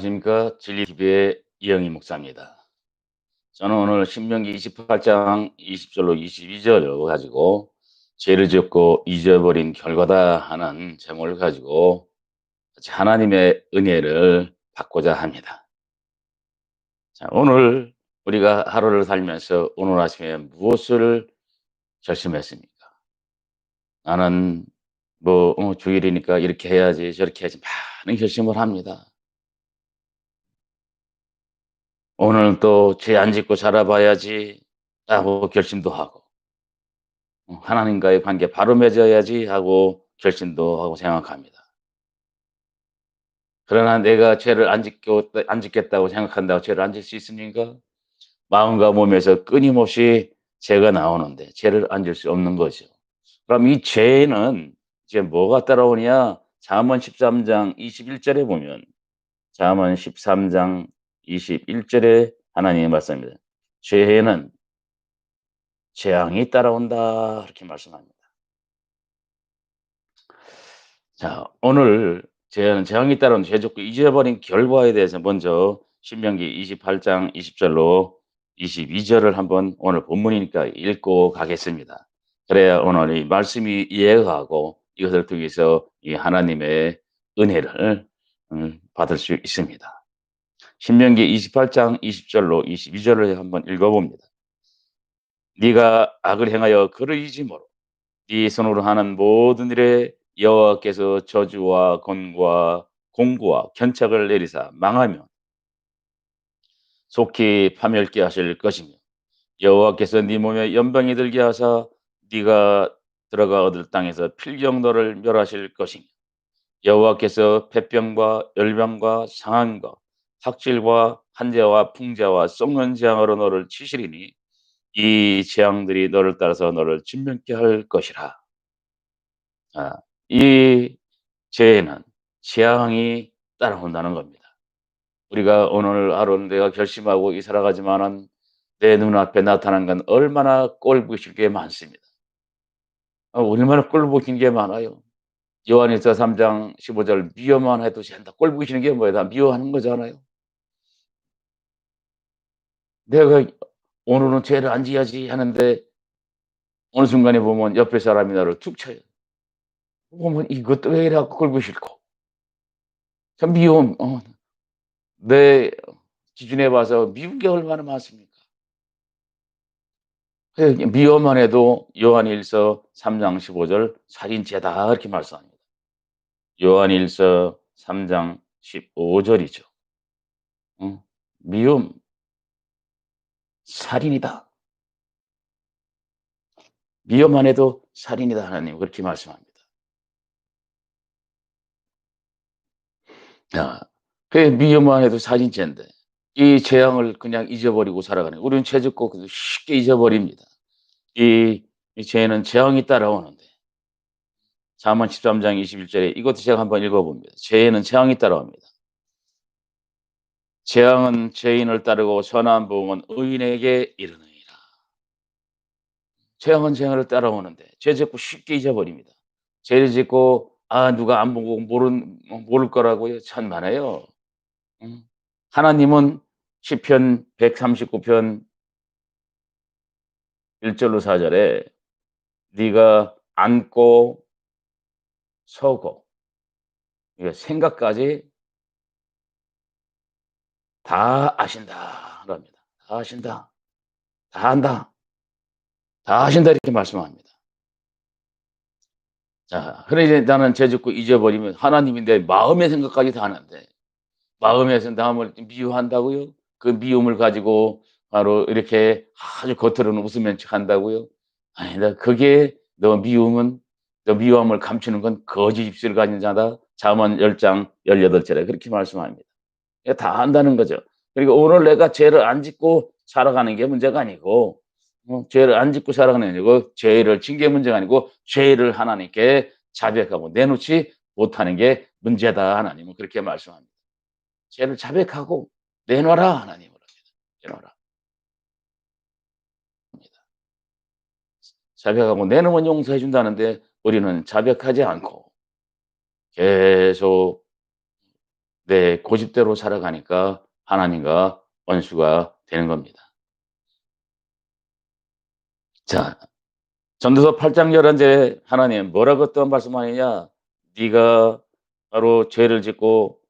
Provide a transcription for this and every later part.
안녕하십니까. 진리TV의 이영희 목사입니다. 저는 오늘 신명기 28장 20절로 22절을 가지고 죄를 짓고 잊어버린 결과다 하는 제목을 가지고 같이 하나님의 은혜를 받고자 합니다. 자, 오늘 우리가 하루를 살면서 오늘 아침에 무엇을 결심했습니까? 나는 주일이니까 이렇게 해야지 저렇게 해야지 많은 결심을 합니다. 오늘 또 죄 안 짓고 살아봐야지 하고 결심도 하고 하나님과의 관계 바로 맺어야지 하고 결심도 하고 생각합니다. 그러나 내가 죄를 안 짓겠다고 생각한다고 죄를 안 질 수 있습니까? 마음과 몸에서 끊임없이 죄가 나오는데 죄를 안 질 수 없는 거죠. 그럼 이 죄는 이제 뭐가 따라오냐? 잠언 13장 21절에 보면 잠언 13장 21절에 하나님의 말씀입니다. 죄에는 재앙이 따라온다 이렇게 말씀합니다. 자, 오늘 재앙이 따라온 죄 짓고 잊어버린 결과에 대해서 먼저 신명기 28장 20절로 22절을 한번 오늘 본문이니까 읽고 가겠습니다. 그래야 오늘 이 말씀이 이해가 가고 이것을 통해서 이 하나님의 은혜를 받을 수 있습니다. 신명기 28장 20절로 22절을 한번 읽어봅니다. 네가 악을 행하여 그르이지 마라. 네 손으로 하는 모든 일에 여호와께서 저주와 권고와 공고와 견책을 내리사 망하며 속히 파멸케 하실 것이며 여호와께서 네 몸에 연병이 들게 하사 네가 들어가 얻을 땅에서 필경도를 멸하실 것이며 여호와께서 폐병과 열병과 상한과 학질과 한재와 풍재와 썩는 재앙으로 너를 치시리니 이 재앙들이 너를 따라서 너를 진멸케 할 것이라. 아, 이 죄에는 재앙이 따라온다는 겁니다. 우리가 오늘 하루 내가 결심하고 이 살아가지만은 내 눈앞에 나타난 건 얼마나 꼴보기 게 많습니다. 얼마나 꼴보기 게 많아요. 요한일서 3장 15절 미워만 해도 된다. 꼴보기 싫은 게 뭐예요? 다 미워하는 거잖아요. 내가 오늘은 죄를 안 지어야지 하는데 어느 순간에 보면 옆에 사람이 나를 툭 쳐요. 보면 이것도 왜 이래 꼴보기 싫고. 참 미움. 내 기준에 봐서 미운 게 얼마나 많습니까? 미워만 해도 요한일서 3장 15절 살인죄다 이렇게 말씀합니다. 요한일서 3장 15절이죠. 미움 살인이다. 미워만 해도 살인이다 하나님 그렇게 말씀합니다. 야, 그 미워만 해도 살인죄인데 이 재앙을 그냥 잊어버리고 살아가는 우리는 죄 짓고 쉽게 잊어버립니다. 이, 이 죄는 재앙이 따라오는데 잠언 13장 21절에 이것도 제가 한번 읽어봅니다. 죄에는 재앙이 따라옵니다. 재앙은 죄인을 따르고 선한 보응은 의인에게 이르느니라. 재앙은 재앙을 따라오는데 죄 짓고 쉽게 잊어버립니다. 죄를 짓고 누가 안 보고 모를 거라고요? 참 많아요. 음. 하나님은 시편 139편 1절로 4절에 네가 앉고 서고 생각까지 다 아신다 그럽니다. 다 아신다. 다 안다. 다 아신다 이렇게 말씀합니다. 자, 그러니 나는 죄 짓고 잊어버리면 하나님이 내 마음의 생각까지 다 아는데 마음의 생각을 미워한다고요? 그 미움을 가지고 바로 이렇게 아주 겉으로는 웃으면 척한다고요? 아니다. 그게 너 미워함을 감추는 건 거짓 입술을 가진 자다. 잠언 10장 18절에 그렇게 말씀합니다. 다 안다는 거죠. 그리고 오늘 내가 죄를 안 짓고 살아가는 게 문제가 아니고 죄를 안 짓고 살아가는 게 아니고 죄를 진 게 문제가 아니고 죄를 하나님께 자백하고 내놓지 못하는 게 문제다. 하나님은 그렇게 말씀합니다. 죄를 자백하고 내놔라 하나님으로 내놔라. 자백하고 내놓으면 용서해 준다는데 우리는 자백하지 않고 계속 내 고집대로 살아가니까 하나님과 원수가 되는 겁니다. 자, 전도서 8장 11 절에 하나님 뭐라고 또 말씀하느냐. 네가 바로 죄를 짓고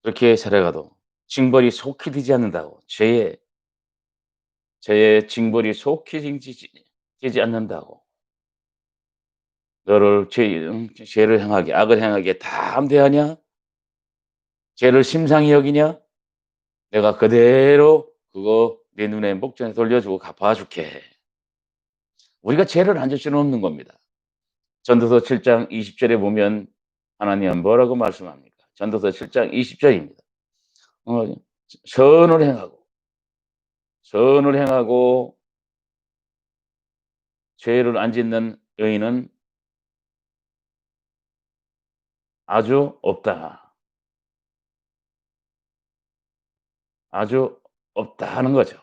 그렇게 살아가도 징벌이 속히 되지 않는다고. 죄의 징벌이 속히 되지 않는다고. 너를 죄를 행하게 악을 행하게 다 함대하냐? 죄를 심상히 여기냐? 내가 그대로 그거 네 눈에 목전에 돌려주고 갚아 줄게. 우리가 죄를 안 질 수는 없는 겁니다. 전도서 7장 20 절에 보면 하나님은 뭐라고 말씀합니까? 전도서 7장 20 절입니다. 어 선을 행하고 선을 행하고 죄를 안 짓는 의인은 아주 없다. 아주 없다 하는 거죠.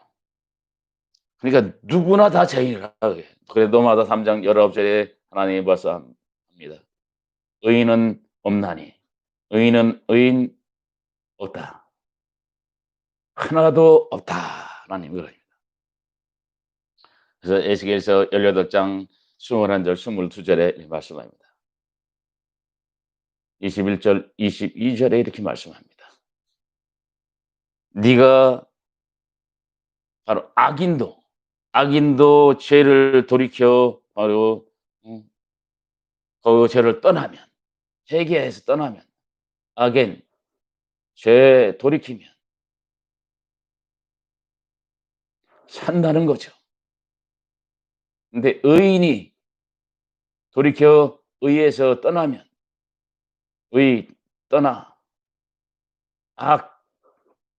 그러니까 누구나 다 죄인이라 그래요. 그래도 로마서 3장 19 절에 하나님이 말씀합니다. "의인은 없나니 의인은 의인 없다. 하나도 없다." 하나님 그러십니다. 그래서 에스겔서 18장 21절 22 절에 이렇게 말씀합니다. 21절 22 절에 이렇게 말씀합니다. "네가 바로 악인도 죄를 돌이켜 바로 그 죄를 떠나면 회개해서 떠나면 again 죄 돌이키면 산다는 거죠. 근데 의인이 돌이켜 의에서 떠나면 의 떠나 악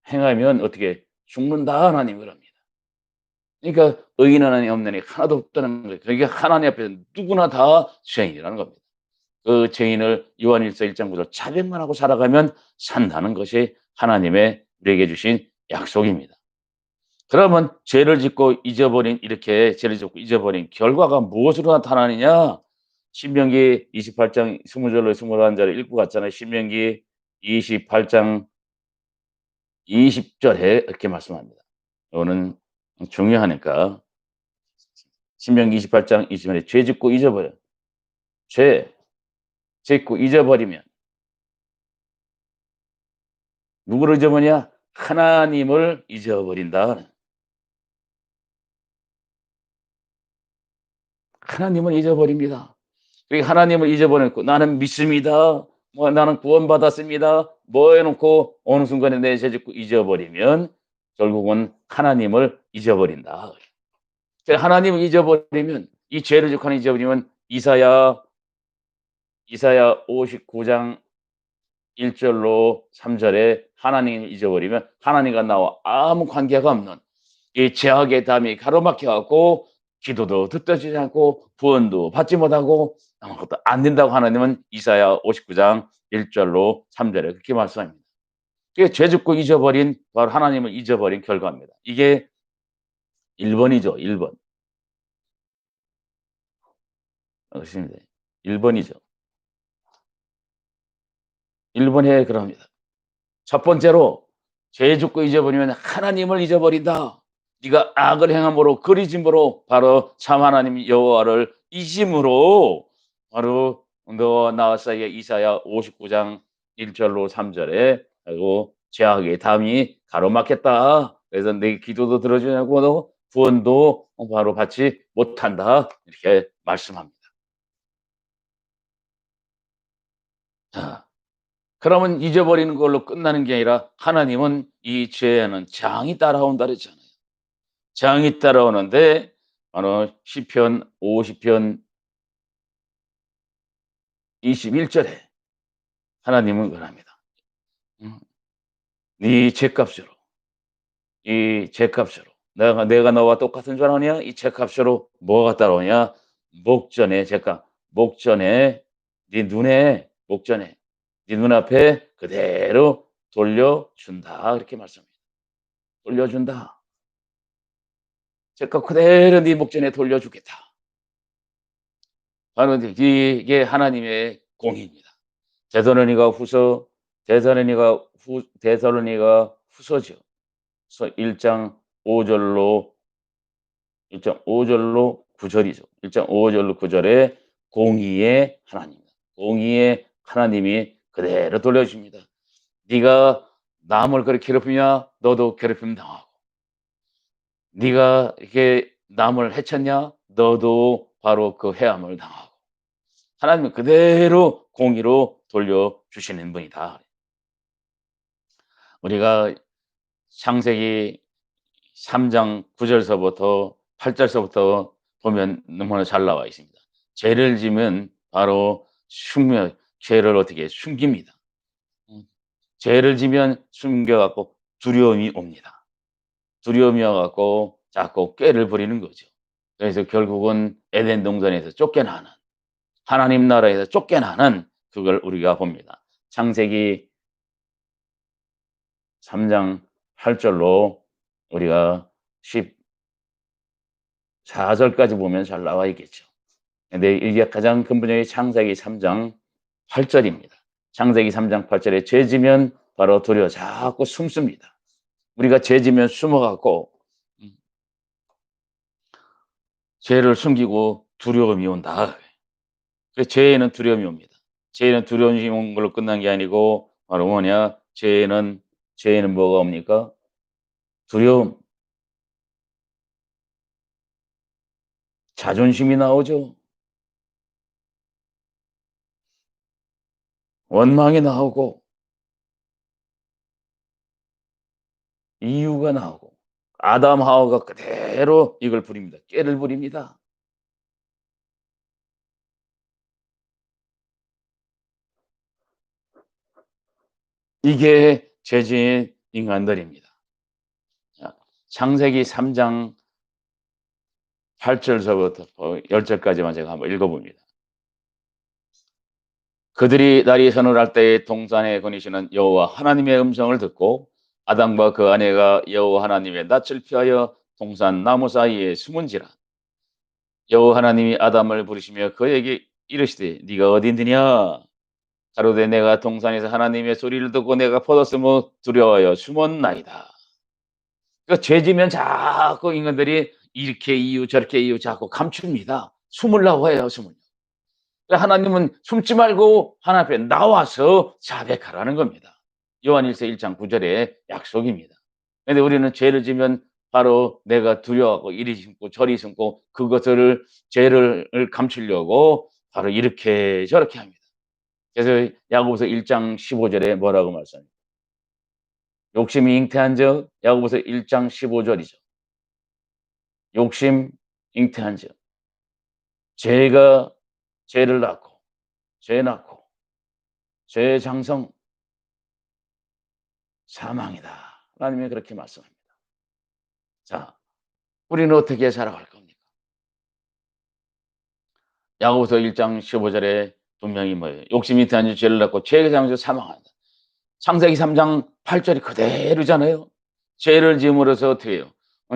행하면 어떻게 죽는다 하나님 그럽니다. 그러니까 의인 하나님 없느니 하나도 없다는 거예요. 그러니까 하나님 앞에서 누구나 다 죄인이라는 겁니다. 그 죄인을 요한일서 1장 9절 자백만 하고 살아가면 산다는 것이 하나님의 우리에게 주신 약속입니다. 그러면 죄를 짓고 잊어버린 이렇게 죄를 짓고 잊어버린 결과가 무엇으로 나타나느냐? 신명기 28장 20 절로 21 절을 읽고 갔잖아요. 신명기 28장 20 절에 이렇게 말씀합니다. 이거는 중요하니까. 신명기 28장 20 절에 죄 짓고 잊어버려. 죄 짓고 잊어버리면 누구를 잊어버리냐? 하나님을 잊어버린다. 하나님을 잊어버립니다. 그러니까 하나님을 잊어버렸고 나는 믿습니다. 뭐 나는 구원받았습니다. 뭐 해놓고 어느 순간에 내 죄 짓고 잊어버리면 결국은 하나님을 잊어버린다. 하나님을 잊어버리면 이 죄를 짓고 하나님 잊어버리면 이사야 59장 1 절로 3 절에 하나님을 잊어버리면 하나님과 나와 아무 관계가 없는 이 죄악의 담이 가로막혀 갖고 기도도 듣어지지 않고 구원도 받지 못하고 아무것도 안 된다고 하나님은 이사야 59장 1 절로 3 절에 그렇게 말씀합니다. 그게 죄 짓고 잊어버린 바로 하나님을 잊어버린 결과입니다. 이게 1 번이죠, 1 번. 그렇습니다. 1 번이죠. 1 번에 그럽니다. 첫 번째로 죄 짓고 잊어버리면 하나님을 잊어버린다. 네가 악을 행함으로 그리짐으로 바로 참 하나님 여호와를 잊음으로 바로 너와 나 사이에 이사야 59장 1 절로 3 절에 그리고 죄악의 담이 가로막혔다. 그래서 내 기도도 들어주지 않고 너 구원도 바로 받지 못한다. 이렇게 말씀합니다. 자, 그러면 잊어버리는 걸로 끝나는 게 아니라 하나님은 이 죄에는 장이 따라온다 그랬잖아요. 장이 따라오는데 바로 시편 50편 21 절에 하나님은 그럽니다. 음 "네 죄값으로 이 죄값으로 내가 너와 똑같은 줄 아느냐? 이 죄값으로 뭐가 따라오냐? 목전의 죄값 목전에 네 눈에 목전에 네 눈앞에 그대로 돌려준다." 이렇게 말씀합니다. "돌려준다. 죄값 그대로 네 목전에 돌려주겠다." 바로 이제 이게 하나님의 공의입니다. 데살로니가 후서 데살로니가 후서죠. 그래서 1장 5 절로 1장 5 절로 9 절이죠. 1장 5 절로 9 절에 공의의 하나님, 공의의 하나님이 그대로 돌려주십니다. 네가 남을 그렇게 괴롭히냐? 너도 괴롭힘 당하고. 네가 이렇게 남을 해쳤냐? 너도 바로 그 해함을 당하고. 하나님은 그대로 공의로 돌려주시는 분이다. 우리가 창세기 3장 9 절서부터 8 절서부터 보면 너무나 잘 나와 있습니다. 죄를 지면 바로 숙명, 죄를 어떻게 숨깁니다. 음. 죄를 지면 숨겨 갖고 두려움이 옵니다. 두려움이 와 갖고 자꾸 꾀를 부리는 거죠. 그래서 결국은 에덴 동산에서 쫓겨나는, 하나님 나라에서 쫓겨나는 그걸 우리가 봅니다. 창세기 3장 8 절로 우리가 14 절까지 보면 잘 나와 있겠죠. 근데 이게 가장 근본적인 창세기 3장 8 절입니다. 창세기 3장 8 절에 죄 지면 바로 두려워 자꾸 숨습니다. 우리가 죄 지면 숨어 갖고 음 죄를 숨기고 두려움이 온다. 그 죄에는 두려움이 옵니다. 죄에는 두려움이 온 걸로 끝난 게 아니고 바로 뭐냐? 죄에는 뭐가 옵니까? 두려움, 자존심이 나오죠. 원망이 나오고 이유가 나오고 아담 하와가 그대로 이걸 부립니다. 꾀를 부립니다. 이게 죄진 인간들입니다. 자, 창세기 3장 8 절서부터 10 절까지만 제가 한번 읽어 봅니다. 그들이 날이 서늘할 때에 동산에 거니시는 여호와 하나님의 음성을 듣고 아담과 그 아내가 여호와 하나님의 낯을 피하여 동산 나무 사이에 숨은지라. 여호와 하나님이 아담을 부르시며 그에게 이르시되 네가 어디 있느냐? 가로되 내가 동산에서 하나님의 소리를 듣고 내가 퍼졌으므 두려워하여 숨었나이다. 그러니까 죄지면 자꾸 인간들이 이렇게 이유 저렇게 이유 자꾸 감춥니다. 숨으려고 해요, 숨을. 그러니까 하나님은 숨지 말고 하나님 앞에 나와서 자백하라는 겁니다. 요한일서 1장 9절의 약속입니다. 근데 우리는 죄를 지면 바로 내가 두려워하고 이리 숨고 저리 숨고 그것을 죄를 감추려고 바로 이렇게 저렇게 합니다. 그래서 야고보서 1장 15절에 뭐라고 말씀합니까? 욕심이 잉태한즉 야고보서 1장 15절이죠. 욕심 잉태한즉 죄가 죄를 낳고 죄 낳고 죄의 장성 사망이다. 하나님이 그렇게 말씀합니다. 자, 우리는 어떻게 살아갈 겁니까? 야고보서 1장 15절에 분명히 뭐예요? 욕심이 잉태한즉 죄를 낳고 죄의 장성 사망한다. 창세기 3장 8 절이 그대로잖아요. 죄를 지음으로써 어떻게 해요?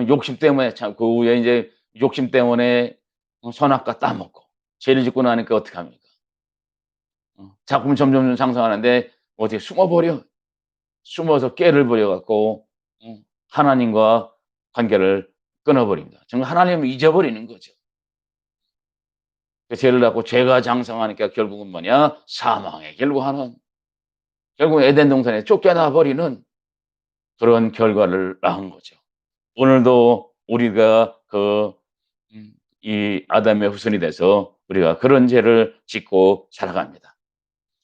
욕심 때문에 참 그 후에 인제 욕심 때문에 선악과 따먹고 죄를 짓고 나니까 어떻게 합니까? 작품이 점점점 상승하는데 어떻게 숨어버려. 숨어서 꾀를 부려 갖고 하나님과 관계를 끊어버립니다. 정말 하나님을 잊어버리는 거죠. 그 죄를 갖고 죄가 장성하니까 결국은 뭐냐? 사망에 결국하는, 결국 에덴 동산에 쫓겨나 버리는 그런 결과를 낳은 거죠. 오늘도 우리가 이 아담의 후손이 돼서 우리가 그런 죄를 짓고 살아갑니다.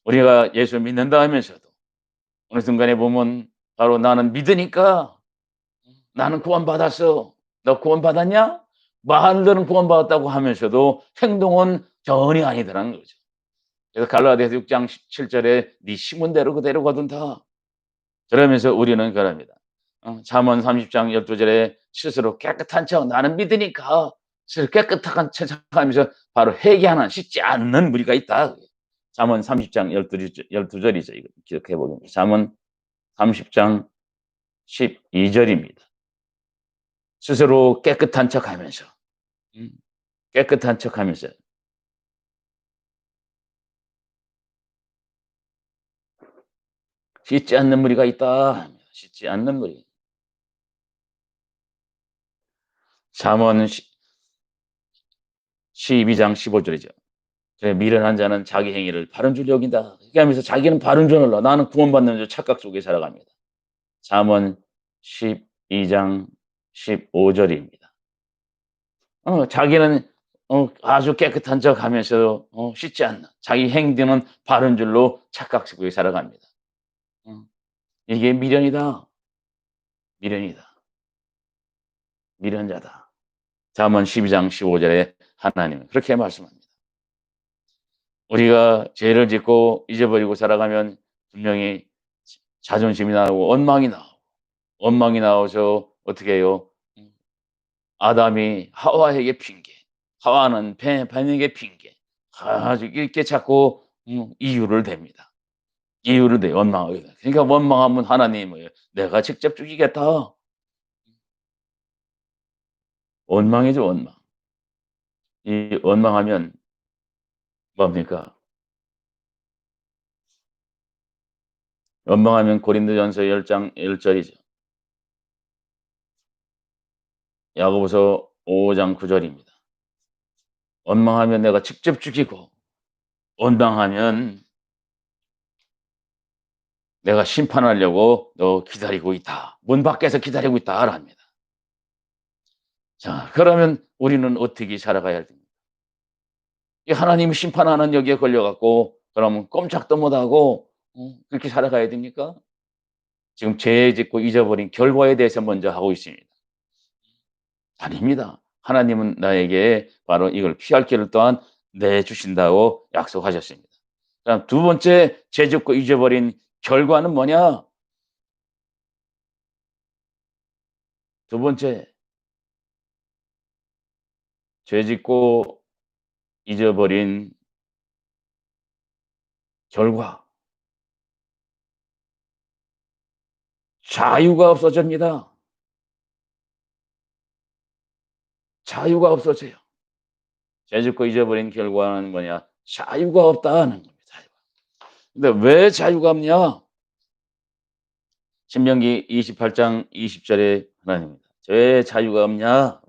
우리가 예수 믿는다 하면서도 어느 순간에 보면 바로 나는 믿으니까 나는 구원받았어. 너 구원받았냐? 말들은 구원받았다고 하면서도 행동은 전혀 아니더라는 거죠. 그래서 갈라디아서 6장 17절에 네 심은 대로 그대로 거둔다. 그러면서 우리는 그럽니다. 잠언 30장 12절에 스스로 깨끗한 척 나는 믿으니까 스스로 깨끗한 척 하면서 바로 회개하는 씻지 않는 무리가 있다. 잠언 30장 12절이죠. 이거 기억해 보면. 잠언 30장 12절입니다. 스스로 깨끗한 척 하면서. 음, 깨끗한 척 하면서. 씻지 않는 무리가 있다. 씻지 않는 무리. 잠언 12장 15절이죠. 그래 미련한 자는 자기 행위를 바른 줄 여긴다. 이렇게 하면서 자기는 바른 줄 알아. 나는 구원받는 줄 착각 속에 살아갑니다. 잠언 12장 15절입니다. 자기는 아주 깨끗한 척 하면서 씻지 않는 자기 행위는 바른 줄로 착각 속에 살아갑니다. 어, 이게 미련이다. 미련이다. 미련자다. 잠언 12장 15절에 하나님은 그렇게 말씀합니다. 우리가 죄를 짓고 잊어버리고 살아가면 분명히 자존심이 나오고 원망이 나오죠. 어떻게 해요? 아담이 하와에게 핑계, 하와는 뱀에게 핑계. 아주 이렇게 자꾸 이유를 댑니다. 이유를 대 원망하게 돼. 그러니까 원망하면 하나님을 내가 직접 죽이겠다. 원망이죠, 원망. 이 원망하면 뭡니까? 원망하면 고린도전서 10장 1절이죠. 야고보서 5장 9절입니다. 원망하면 내가 직접 죽이고 원망하면 내가 심판하려고 너 기다리고 있다. 문 밖에서 기다리고 있다. 합니다. 자, 그러면 우리는 어떻게 살아가야 됩니까? 이 하나님이 심판하는 여기에 걸려갖고 그러면 꼼짝도 못하고 그렇게 살아가야 됩니까? 지금 죄 짓고 잊어버린 결과에 대해서 먼저 하고 있습니다. 아닙니다. 하나님은 나에게 바로 이걸 피할 길을 또한 내주신다고 약속하셨습니다. 그다음 두 번째 죄 짓고 잊어버린 결과는 뭐냐? 두 번째 죄 짓고 잊어버린 결과 자유가 없어집니다. 자유가 없어져요. 죄 짓고 잊어버린 결과는 뭐냐? 자유가 없다는 겁니다. 자유가. 근데 왜 자유가 없냐? 신명기 28장 20절에 하나님입니다. 왜 자유가 없냐?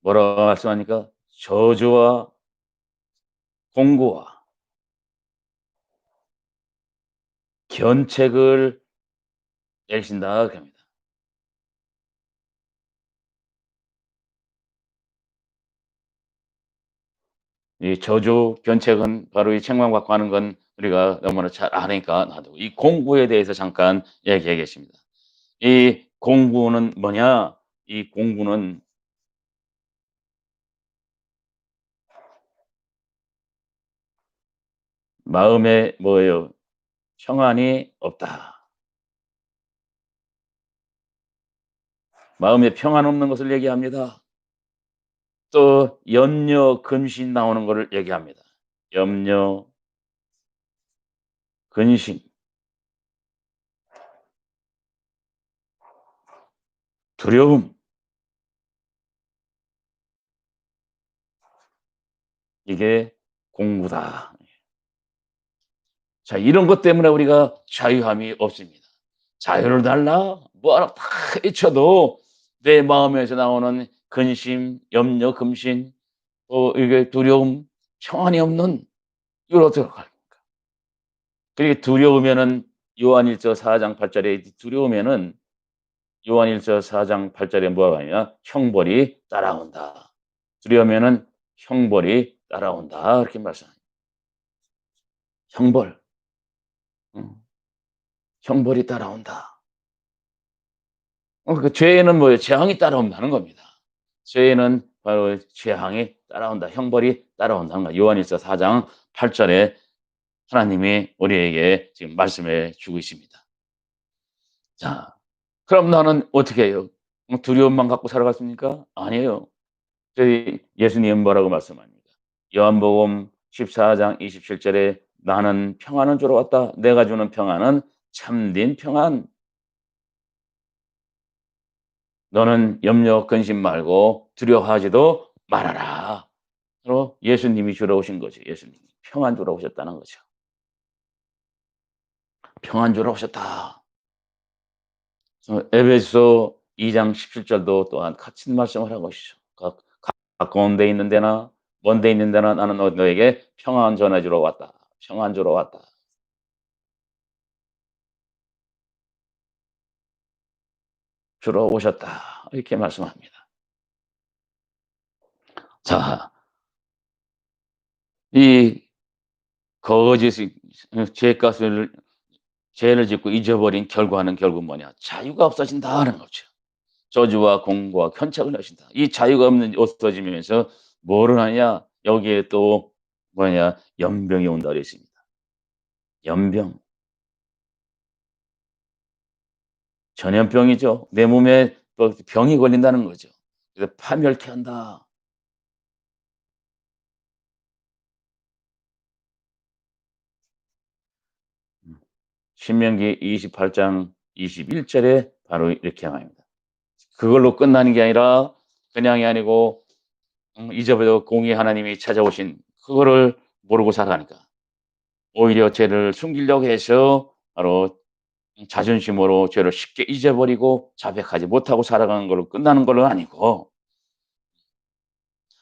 뭐라고 말씀하니까 저주와 공고와 견책을 내리신다 그럽니다. 이 저주, 견책은 바로 이 책망받고 하는 건 우리가 너무나 잘 아니까 놔두고 이 공고에 대해서 잠깐 얘기하겠습니다. 이 공고는 뭐냐? 이 공고는 마음에 뭐예요? 평안이 없다. 마음에 평안 없는 것을 얘기합니다. 또 염려, 근심 나오는 것을 얘기합니다. 염려, 근심, 두려움 이게 공부다. 자, 이런 것 때문에 우리가 자유함이 없습니다. 자유를 달라? 뭐하러 다 헤쳐도 내 마음에서 나오는 근심, 염려, 금신, 이게 두려움, 평안이 없는 이걸 어떻게 할까? 그리고 두려우면은 요한일서 4장 8절에 두려우면은 요한일서 4장 8절에 뭐라고 하냐? 형벌이 따라온다. 두려우면은 형벌이 따라온다. 이렇게 말씀합니다. 형벌. 음, 형벌이 따라온다. 그 죄에는 뭐예요? 재앙이 따라온다는 겁니다. 죄에는 바로 재앙이 따라온다. 형벌이 따라온다는 거예요. 요한일서 4장 8절에 하나님이 우리에게 지금 말씀해 주고 있습니다. 자, 그럼 나는 어떻게 해요? 두려움만 갖고 살아갔습니까? 아니에요. 저희 예수님은 뭐라고 말씀합니까? 요한복음 14장 27절에 나는 평안을 주러 왔다. 내가 주는 평안은 참된 평안. 너는 염려 근심 말고 두려워하지도 말아라. 바로 예수님이 주러 오신 거죠. 예수님이 평안 주러 오셨다는 거죠. 평안 주러 오셨다. 에베소 2장 17 절도 또한 같은 말씀을 하고 있죠. 가까운 데 있는 데나 먼 데 있는 데나 나는 너에게 평안 전해 주러 왔다. 평안 주러 왔다. 주러 오셨다. 이렇게 말씀합니다. 자, 이 거짓이 죄값을 죄를 짓고 잊어버린 결과는 결국 뭐냐? 자유가 없어진다는 거죠. 저주와 공고와 견책을 하신다. 이 자유가 없어지면서 뭐를 하냐? 여기에 또 뭐냐? 연병이 온다 그랬습니다. 연병. 전염병이죠. 내 몸에 또 병이 걸린다는 거죠. 그래서 파멸케 한다. 신명기 28장 21 절에 바로 이렇게 말합니다. 그걸로 끝나는 게 아니라 그냥이 아니고 잊어버려 공의 하나님이 찾아오신 그거를 모르고 살아가니까 오히려 죄를 숨기려고 해서 바로 자존심으로 죄를 쉽게 잊어버리고 자백하지 못하고 살아가는 걸로 끝나는 걸로 아니고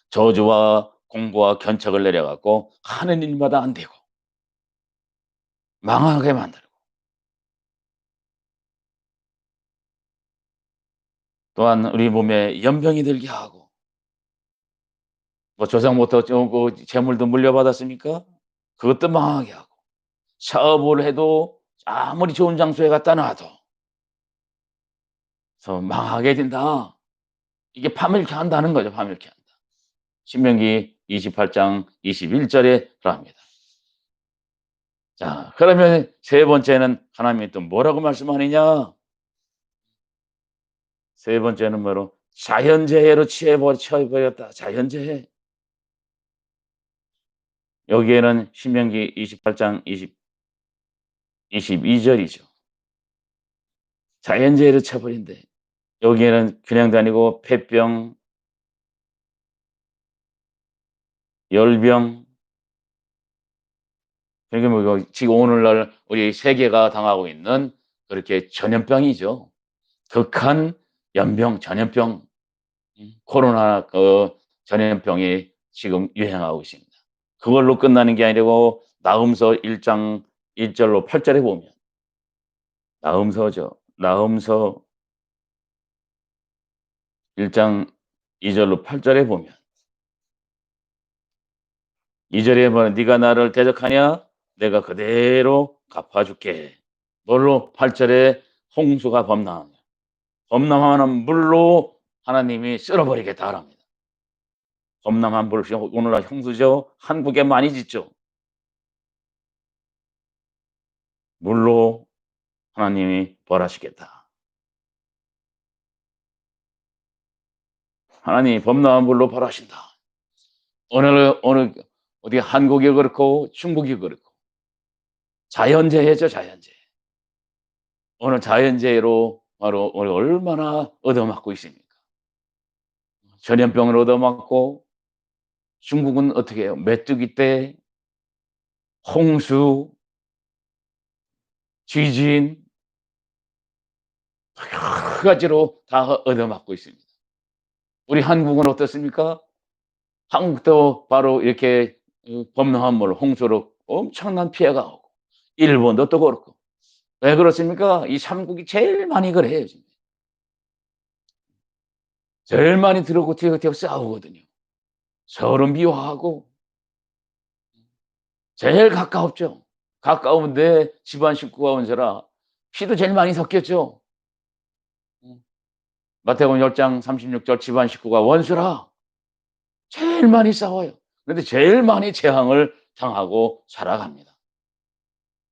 저주와 공고와 견책을 내려 갖고 하는 일마다 안 되고 망하게 만들고 또한 우리 몸에 연병이 들게 하고 뭐 조상부터 그 재물도 물려받았습니까? 그것도 망하게 하고 사업을 해도 아무리 좋은 장소에 갖다 놔도 망하게 된다. 이게 파멸케 한다는 거죠. 파멸케 한다. 신명기 28장 21 절에 그럽니다. 자, 그러면 세 번째는 하나님이 또 뭐라고 말씀하느냐? 세 번째는 뭐로? 자연재해로 처해버렸다. 자연재해. 여기에는 신명기 28장 22 절이죠. 자연재해로 쳐버린대. 여기에는 그냥도 아니고 폐병, 열병, 그러니까 뭐 지금 오늘날 우리 세계가 당하고 있는 그렇게 전염병이죠. 극한 연병, 전염병, 코로나 전염병이 지금 유행하고 있습니다. 그걸로 끝나는 게 아니고 나훔서 1장 1 절로 8 절에 보면 나훔서죠. 나훔서 1장 2 절로 8 절에 보면 2 절에 보면 "네가 나를 대적하냐? 내가 그대로 갚아 줄게." 뭘로? 8 절에 홍수가 범람하며 범람하는 물로 하나님이 쓸어 버리겠다 합니다. 범람한 물 오늘날 홍수죠. 한국에 많이 짓죠. 물로 하나님이 벌하시겠다. 하나님이 범람한 물로 벌하신다. 어느 어디 한국이 그렇고 중국이 그렇고 자연재해죠, 자연재해. 오늘 자연재해로 바로 오늘 얼마나 얻어맞고 있습니까? 전염병을 얻어맞고 중국은 어떻게 해요? 메뚜기 떼, 홍수, 지진 여러 가지로 다 얻어맞고 있습니다. 우리 한국은 어떻습니까? 한국도 바로 이렇게 범람한 물, 홍수로 엄청난 피해가 오고 일본도 또 그렇고. 왜 그렇습니까? 이 3국이 제일 많이 그래요 지금. 제일 많이 들어오고 티격태격 싸우거든요. 서로 미워하고 제일 가까웠죠. 가까운데 집안 식구가 온세라 피도 제일 많이 섞였죠. 음. 마태복음 10장 36절 집안 식구가 원수라 제일 많이 싸워요. 그런데 제일 많이 재앙을 당하고 살아갑니다.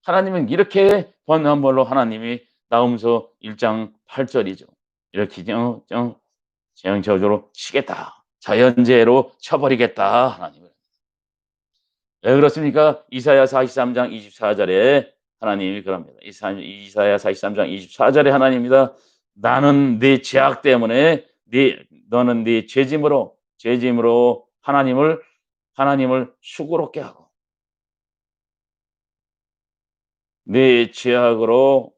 하나님은 이렇게 번한 벌로 하나님이 나홈서 1장 8 절이죠. 이렇게 재앙 저주로 치겠다. 자연재해로 쳐버리겠다. 하나님을. 왜 그렇습니까? 이사야 43장 24 절에 하나님이 그럽니다. 이사야 43장 24 절에 하나님입니다. 나는 네 죄악 때문에 너는 네 죄짐으로 하나님을 수고롭게 하고 내 죄악으로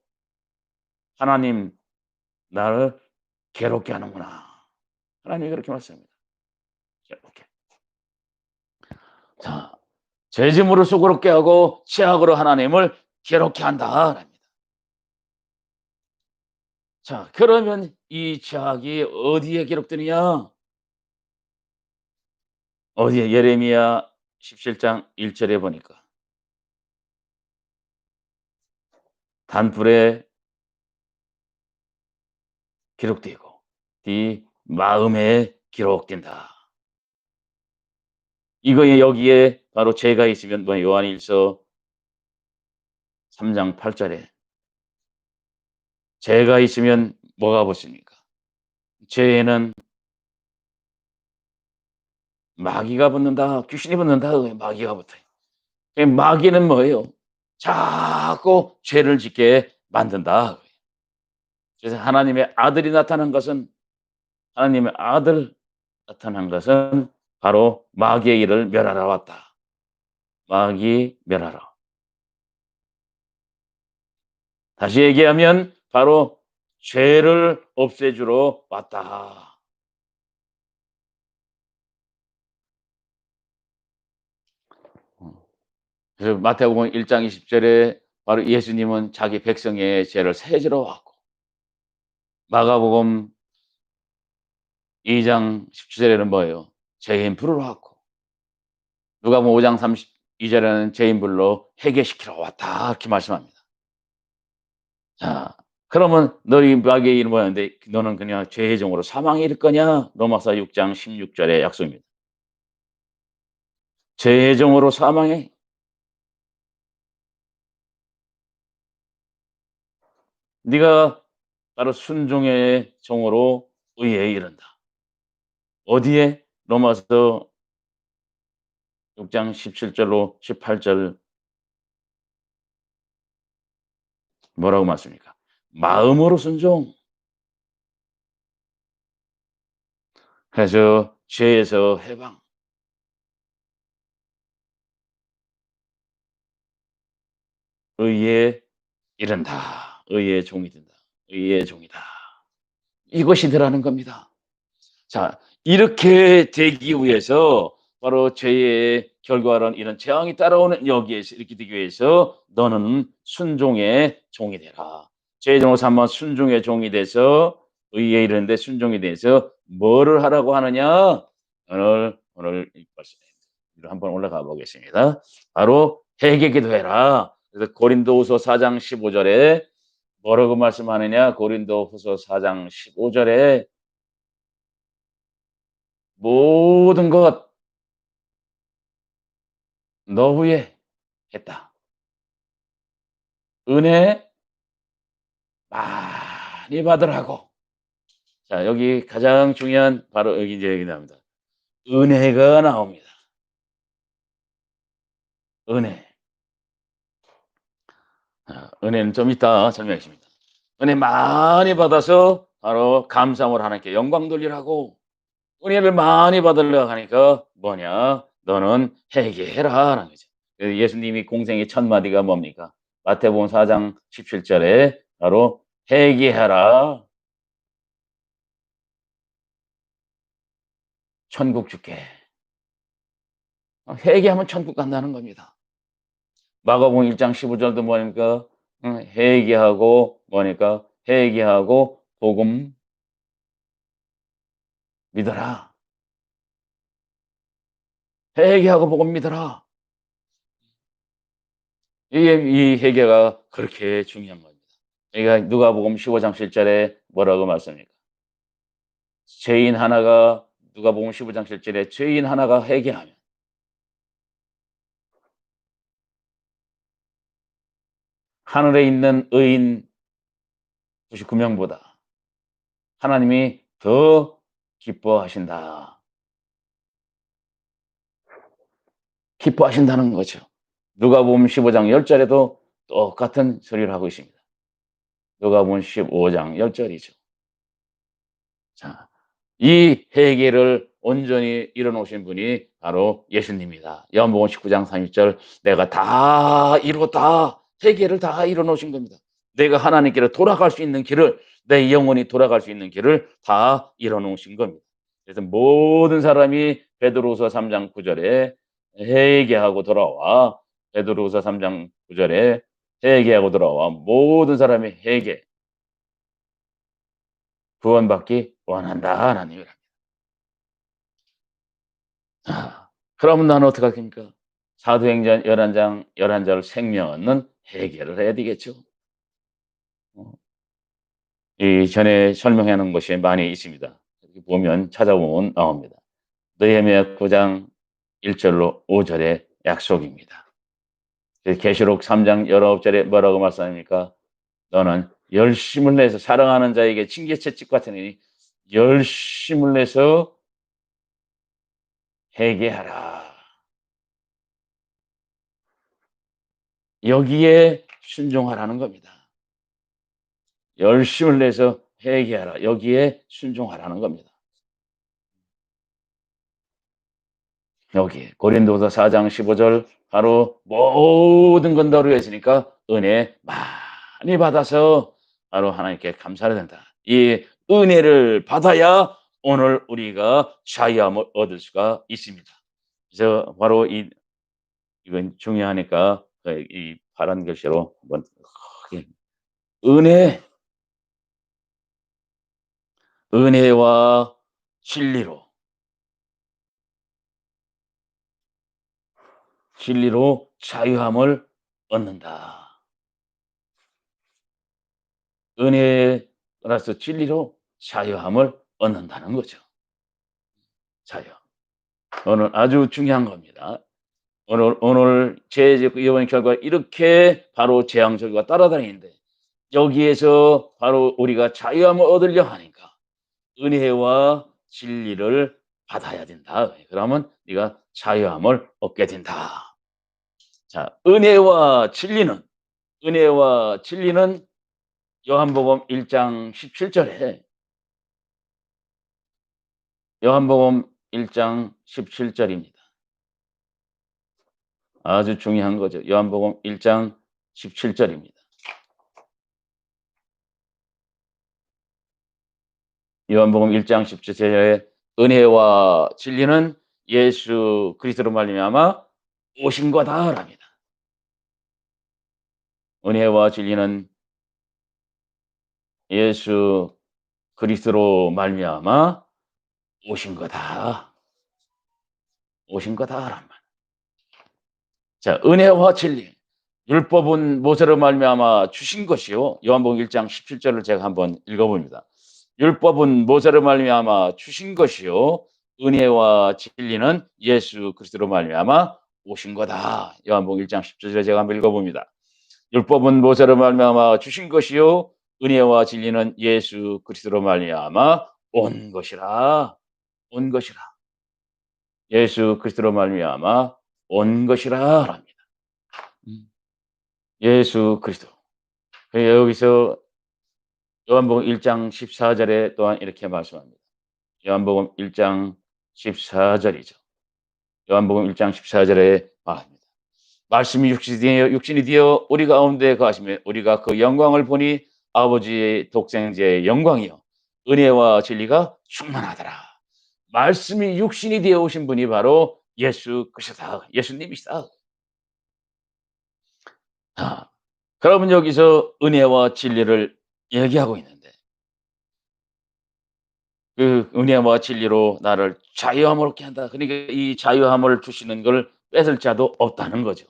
하나님 나를 괴롭게 하는구나. 하나님이 그렇게 말씀합니다. 괴롭게. 자, 죄짐으로 수고롭게 하고 죄악으로 하나님을 괴롭게 한다. 자, 그러면 이 죄악이 어디에 기록되느냐? 어디에? 예레미야 17장 1절에 보니까 단풀에 기록되고 네 마음에 기록된다. 이거에 여기에 바로 죄가 있으면 뭐 요한일서 3장 8절에 죄가 있으면 뭐가 붙습니까? 죄에는 마귀가 붙는다. 귀신이 붙는다. 마귀가 붙어요. 마귀는 뭐예요? 자꾸 죄를 짓게 만든다. 그래서 하나님의 아들이 나타난 것은 하나님의 아들 나타난 것은 바로 마귀의 일을 멸하러 왔다. 마귀 멸하러. 다시 얘기하면 바로 죄를 없애주러 왔다. 그래서 마태복음 1장 20절에 바로 예수님은 자기 백성의 죄를 세지러 왔고, 마가복음 2장 17절에는 뭐예요? 죄인 부르러 왔고, 누가복음 5장 32절에는 죄인 불러 회개시키러 왔다. 이렇게 말씀합니다. 자, 그러면 너희 마귀의 일은 뭐였는데 너는 그냥 죄의 종으로 사망에 이를 거냐? 로마서 6장 16절의 약속입니다. 죄의 종으로 사망에, 네가 바로 순종의 종으로 의에 이른다. 어디에? 로마서 6장 17절로 18절 뭐라고 말씀입니까? 마음으로 순종. 해서 죄에서 해방. 의에 이른다. 의의 종이 된다. 의의 종이다. 이것이 되라는 겁니다. 자, 이렇게 되기 위해서 바로 죄의 결과는 이런 재앙이 따라오는 여기에서 이렇게 되기 위해서 너는 순종의 종이 되라. 죄의 종으로 삼아 순종의 종이 돼서 의에 이르는데 순종이 돼서 뭐를 하라고 하느냐? 오늘 이 말씀 한번 올라가 보겠습니다. 바로 회개 기도해라. 그래서 고린도후서 4장 15절에 뭐라고 말씀하느냐? 고린도후서 4장 15절에 모든 것 너 위에 했다. 은혜 많이 받으라고. 자, 여기 가장 중요한 바로 여기 이제 여기 나옵니다. 은혜가 나옵니다. 은혜. 은혜는 좀 이따 설명하겠습니다. 은혜 많이 받아서 바로 감사함으로 하나님께 영광 돌리라고. 은혜를 많이 받으려고 하니까 뭐냐? 너는 회개해라라는 거죠. 예수님이 공생의 첫 마디가 뭡니까? 마태복음 4장 17절에 바로 회개하라. 천국 줄게. 회개하면 천국 간다는 겁니다. 마가복음 1장 15절도 뭐니까 회개하고 뭐니까 회개하고 복음 믿어라. 회개하고 복음 믿어라. 이 회개가 그렇게 중요한 겁니다. 그러니까 누가복음 15장 7절에 뭐라고 말씀합니까? 죄인 하나가 누가복음 15장 7절에 죄인 하나가 회개하면 하늘에 있는 의인 99명보다 하나님이 더 기뻐하신다. 기뻐하신다는 거죠. 누가복음 15장 10절에도 똑같은 소리를 하고 있습니다. 누가복음 15장 10절이죠. 자, 이 회개를 온전히 이뤄놓으신 분이 바로 예수님이다. 요한복음 19장 30절 내가 다 이루었다. 회개를 다 이뤄 놓으신 겁니다. 내가 하나님께로 돌아갈 수 있는 길을, 내 영혼이 돌아갈 수 있는 길을 다 이뤄 놓으신 겁니다. 그래서 모든 사람이 베드로후서 3장 9 절에 회개하고 돌아와, 베드로후서 3장 9 절에 회개하고 돌아와 모든 사람이 회개 구원받기 원한다 하나님이라. 아, 그러면 나는 어떡하겠습니까? 사도행전 11장 11절 생명은 회개를 해야 되겠죠. 어 이 전에 설명해 놓은 것이 많이 있습니다. 여기 보면 찾아보면 나옵니다. 느헤미야 9장 1 절로 5 절의 약속입니다. 그 계시록 3장 19 절에 뭐라고 말씀합니까? "너는 열심을 내서 사랑하는 자에게 징계 채찍 같으니 열심을 내서 회개하라." 여기에 순종하라는 겁니다. 열심을 내서 회개하라. 여기에 순종하라는 겁니다. 여기 고린도서 4장 15절 바로 모든 건 너로 했으니까 은혜 많이 받아서 바로 하나님께 감사를 된다. 이 은혜를 받아야 오늘 우리가 자유함을 얻을 수가 있습니다. 그래서 바로 이건 중요하니까 이 파란 글씨로 한번 크게 은혜, 은혜와 진리로, 진리로 자유함을 얻는다. 은혜에 따라서 진리로 자유함을 얻는다는 거죠. 자유. 오늘 아주 중요한 겁니다. 오늘 제 이번 결과 이렇게 바로 재앙 절과 따라다니는데 여기에서 바로 우리가 자유함을 얻으려 하니까 은혜와 진리를 받아야 된다. 그러면 네가 자유함을 얻게 된다. 자, 은혜와 진리는 요한복음 1장 17 절에 요한복음 1장 17 절입니다. 아주 중요한 거죠. 요한복음 1장 17 절입니다. 요한복음 1장 17 절에 "은혜와 진리는 예수 그리스도로 말미암아 오신 거다."랍니다. 은혜와 진리는 예수 그리스도로 말미암아 오신 거다. 오신 거다란 말. 자, 은혜와 진리. 율법은 모세로 말미암아 주신 것이요. 요한복음 1장 17 절을 제가 한번 읽어 봅니다. 율법은 모세로 말미암아 주신 것이요. 은혜와 진리는 예수 그리스도로 말미암아 오신 거다. 요한복음 1장 17 절에 제가 한번 읽어 봅니다. 율법은 모세로 말미암아 주신 것이요. 은혜와 진리는 예수 그리스도로 말미암아 온 것이라. 온 것이라. 예수 그리스도로 말미암아 온 것이라. 음. 예수 그리스도. 여기서 요한복음 1장 14 절에 또한 이렇게 말씀합니다. 요한복음 1장 14 절이죠. 요한복음 1장 14 절에 말합니다. 말씀이 육신이 되어 우리 가운데 거하시며 우리가 그 영광을 보니 아버지의 독생자의 영광이요 은혜와 진리가 충만하더라. 말씀이 육신이 되어 오신 분이 바로 예수 그리스도다. 예수님이시다. 아, 그러면 여기서 은혜와 진리를 얘기하고 있는데 그 은혜와 진리로 나를 자유함을 얻게 한다. 그러니까 이 자유함을 주시는 걸 뺏을 자도 없다는 거죠.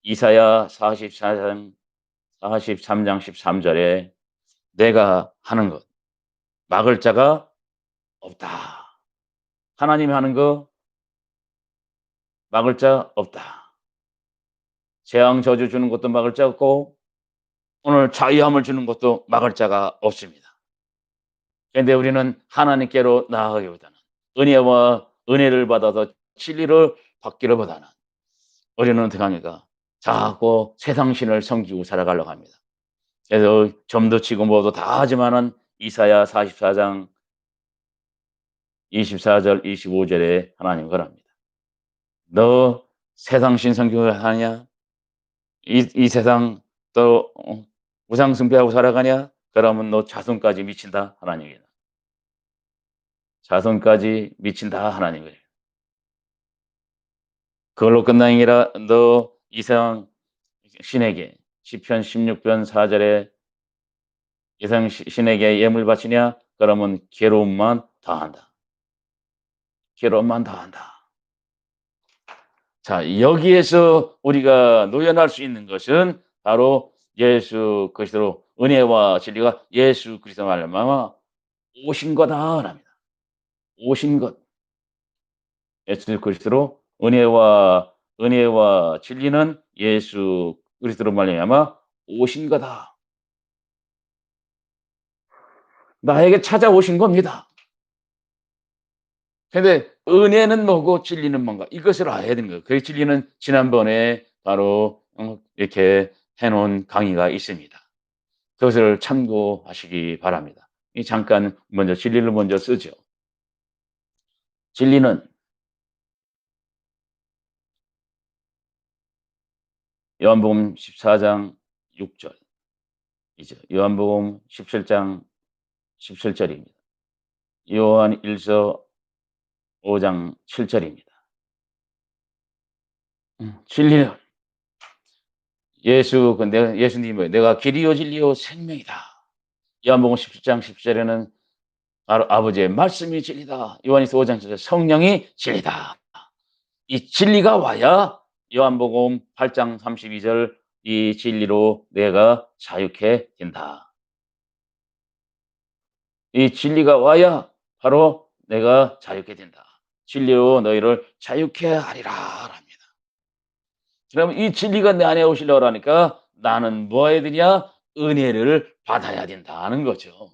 이사야 43장 13 절에 "내가 하는 것 막을 자가 없다." 하나님이 하는 거 막을 자 없다. 재앙 저주 주는 것도 막을 자 없고 오늘 자유함을 주는 것도 막을 자가 없습니다. 그런데 우리는 하나님께로 나아가기보다는 은혜를 받아서 진리를 받기보다는 우리는 어떻게 합니까? 자꾸 세상 신을 섬기고 살아가려고 합니다. 그래서 점도 치고 뭐도 다 하지만은 이사야 44장 24절 25 절에 하나님은 그럽니다. "너 세상 신 섬기고 하냐? 이 세상 또 우상 숭배하고 살아가냐? 그러면 너 자손까지 미친다 하나님이. 자손까지 미친다 하나님이. 그걸로 끝나는 게 아니라 너 이상 신에게 시편 16편 4 절에 이상 신에게 예물 바치냐? 그러면 괴로움만 더한다. 괴로움만 더한다. 자, 여기에서 우리가 노연할 수 있는 것은 바로 예수 그리스도로 은혜와 진리가 예수 그리스도 말미암아 오신 거다랍니다. 오신 것. 예수 그리스도로 은혜와 진리는 예수 그리스도로 말미암아 오신 거다. 나에게 찾아오신 겁니다. 근데 은혜는 뭐고 진리는 뭔가 이것을 알아야 되는 거예요. 그 진리는 지난번에 바로 이렇게 해 놓은 강의가 있습니다. 그것을 참고하시기 바랍니다. 이 잠깐 먼저 진리를 먼저 쓰죠. 진리는 요한복음 14장 6절 이죠. 요한복음 17장 17절입니다. 요한 1서 5장 7절입니다. 진리는 예수님이 내가 길이요 진리요 생명이다. 요한복음 17장 10절에는 바로 아버지의 말씀이 진리다. 요한일서 5장 7절 성령이 진리다. 이 진리가 와야 요한복음 8장 32절 이 진리로 내가 자유케 된다. 이 진리가 와야 바로 내가 자유케 된다. 진리로 너희를 자유케 하리라 합니다. 그러면 이 진리가 내 안에 오시려고 하니까 나는 뭐 해야 되냐? 은혜를 받아야 된다는 거죠.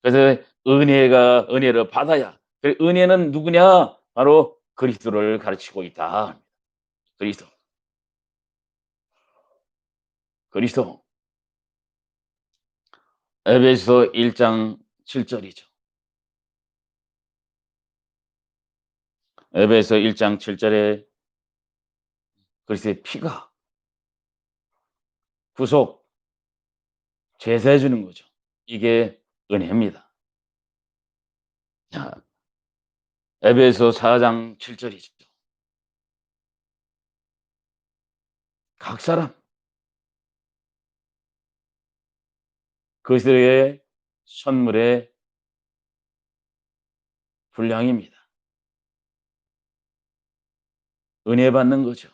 그래서 은혜를 받아야 그 은혜는 누구냐? 바로 그리스도를 가르치고 있다. 그리스도. 그리스도. 에베소 1장 7절이죠. 에베소 1장 7절에 그리스도의 피가 구속, 제사해 주는 거죠. 이게 은혜입니다. 자, 에베소 4장 7절이죠. 각 사람 그리스도의 선물의 분량입니다. 은혜 받는 거죠.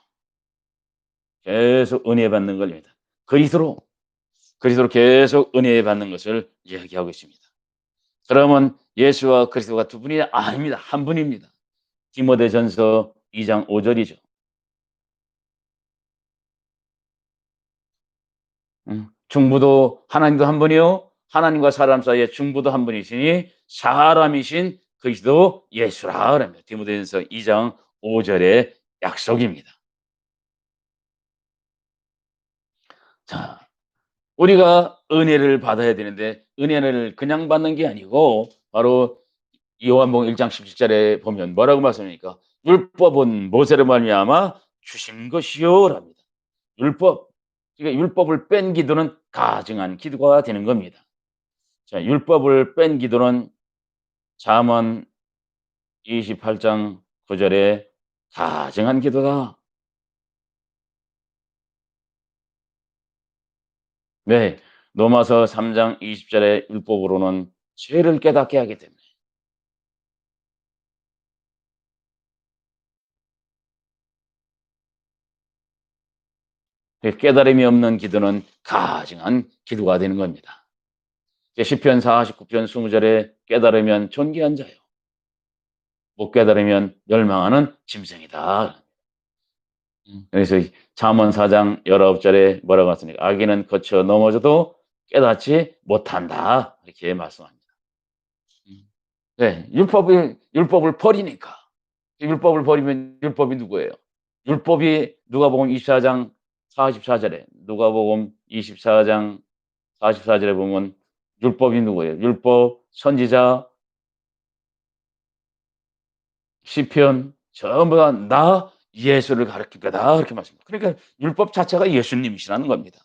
계속 은혜 받는 겁니다. 그리스도로 계속 은혜 받는 것을 이야기하고 있습니다. 그러면 예수와 그리스도가 두 분이 아닙니다. 한 분입니다. 디모데전서 2장 5절이죠. 중보도 하나님도 한 분이요 하나님과 사람 사이에 중보도 한 분이시니 사람이신 그리스도 예수라 그럽니다. 디모데전서 2장 5절의 약속입니다. 자, 우리가 은혜를 받아야 되는데 은혜를 그냥 받는 게 아니고 바로 요한복음 1장 17절에 보면 뭐라고 말씀합니까? 율법은 모세로 말미암아 주신 것이요랍니다. 율법. 그러니까 율법을 뺀 기도는 가증한 기도가 되는 겁니다. 자, 율법을 뺀 기도는 잠언 28장 9절에 가증한 기도다. 네. 로마서 3장 20절에 율법으로는 죄를 깨닫게 하기 때문에 그 깨달음이 없는 기도는 가증한 기도가 되는 겁니다. 시편 49편 20절에 깨달으면 존귀한 자요. 못 깨달으면 멸망하는 짐승이다. 그래서 잠언 4장 19절에 뭐라고 했습니까? 악인은 거쳐 넘어져도 깨닫지 못한다. 이렇게 말씀합니다. 네, 율법을 버리니까. 율법을 버리면 율법이 누구예요? 율법이 누가복음 24장 44절에 누가복음 24장 44절에 보면 율법이 누구예요? 율법, 선지자, 시편 전부 다 나 예수를 가르칠 거다. 그렇게 말씀합니다. 그러니까 율법 자체가 예수님이시라는 겁니다.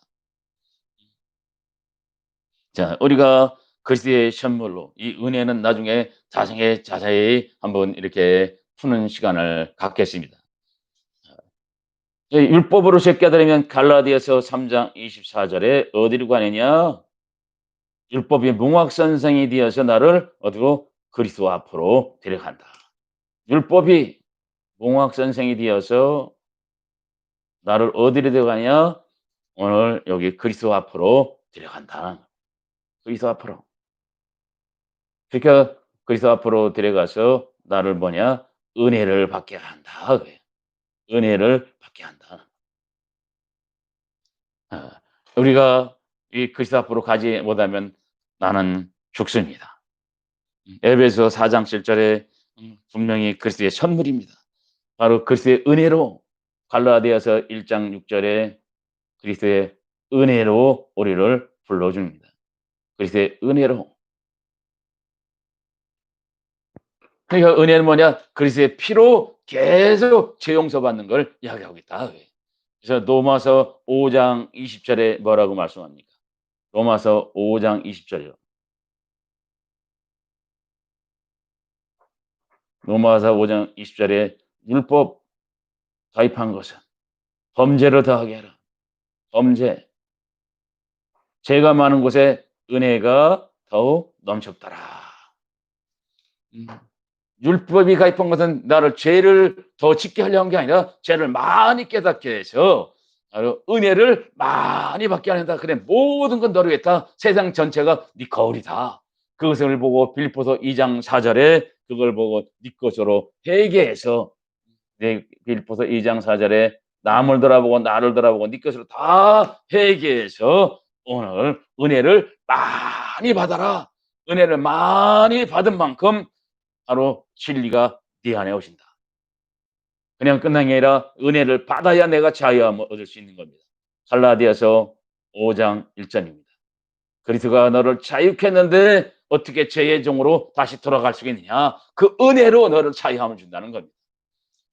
자, 우리가 그리스도의 선물로 이 은혜는 나중에 자세히 자세히 한번 이렇게 푸는 시간을 갖겠습니다. 이 율법으로 깨달으면 갈라디아서 3장 24 절에 어디로 가느냐? 율법이 몽학 선생이 되어서 나를 어디로? 그리스도 앞으로 데려간다. 율법이 몽학 선생이 되어서 나를 어디로 데려가냐? 오늘 여기 그리스도 앞으로 데려간다. 그리스도 앞으로. 그러니까 그리스도 앞으로 데려가서 나를 뭐냐? 은혜를 받게 한다. 그래요. 은혜를 받게 한다. 어, 우리가 이 그리스도 앞으로 가지 못하면 나는 죽습니다. 에베소 4장 7 절에 분명히 그리스도의 선물입니다. 바로 그리스도의 은혜로 갈라디아서 1장 6 절에 그리스도의 은혜로 우리를 불러 줍니다. 그리스도의 은혜로. 그러니까 은혜는 뭐냐? 그리스도의 피로 계속 죄 용서받는 걸 이야기하고 있다. 그래서 로마서 5장 20 절에 뭐라고 말씀합니까? 로마서 5장 20 절이요. 로마서 5장 20 절에 율법 가입한 것은 범죄를 더하게 하라. 범죄. 죄가 많은 곳에 은혜가 더욱 넘쳤더라. 음. 율법이 가입한 것은 나를 죄를 더 짓게 하려 한 게 아니라 죄를 많이 깨닫게 해서 바로 은혜를 많이 받게 하는다. 그래 모든 건 너를 위했다. 세상 전체가 네 거울이다. 그것을 보고 빌립보서 2장 4 절에 그걸 보고 네 것으로 회개해서 네 빌립보서 2장 4 절에 남을 돌아보고 나를 돌아보고 네 것으로 다 회개해서 오늘 은혜를 많이 받아라. 은혜를 많이 받은 만큼 바로 진리가 네 안에 오신다. 그냥 끝난 게 아니라 은혜를 받아야 내가 자유함을 얻을 수 있는 겁니다. 갈라디아서 5장 1 절입니다. 그리스도가 너를 자유케 했는데 어떻게 죄의 종으로 다시 돌아갈 수 있느냐? 그 은혜로 너를 자유함을 준다는 겁니다.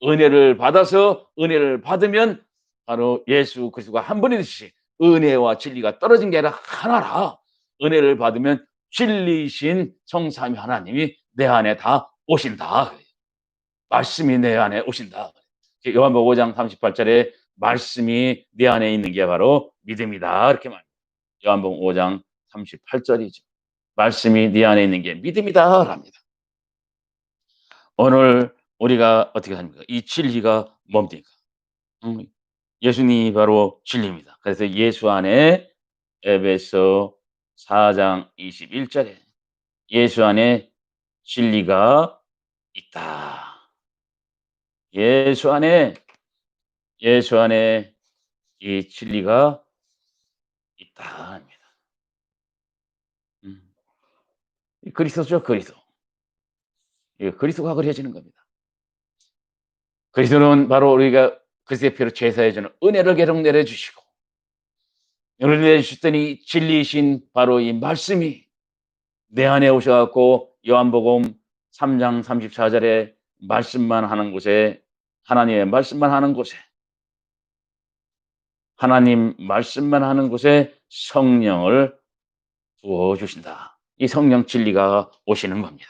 은혜를 받아서 은혜를 받으면 바로 예수 그리스도가 한 분이듯이 은혜와 진리가 떨어진 게 아니라 하나라. 은혜를 받으면 진리이신 성삼위 하나님이 내 안에 다 오신다. 말씀이 내 안에 오신다. 요한복음 5장 38 절에 말씀이 내 안에 있는 게 바로 믿음이다. 이렇게 말합니다. 요한복음 5장 38 절이죠. 말씀이 네 안에 있는 게 믿음이다랍니다. 오늘 우리가 어떻게 합니까? 이 진리가 뭡니까? 음, 예수님이 바로 진리입니다. 그래서 예수 안에 에베소 4장 21 절에 예수 안에 진리가 있다. 예수 안에 예수 안에 이 진리가 있다 합니다. 음. 이 그리스도죠, 그리스도. 이 그리스도가 그려지는 겁니다. 그리스도는 바로 우리가 그리스도의 피로 제사해 주는 은혜를 계속 내려 주시고 은혜를 내려 주셨더니 진리이신 바로 이 말씀이 내 안에 오셔 갖고 요한복음 3장 34 절에 말씀만 하는 곳에 하나님의 말씀만 하는 곳에 하나님 말씀만 하는 곳에 성령을 부어 주신다. 이 성령 진리가 오시는 겁니다.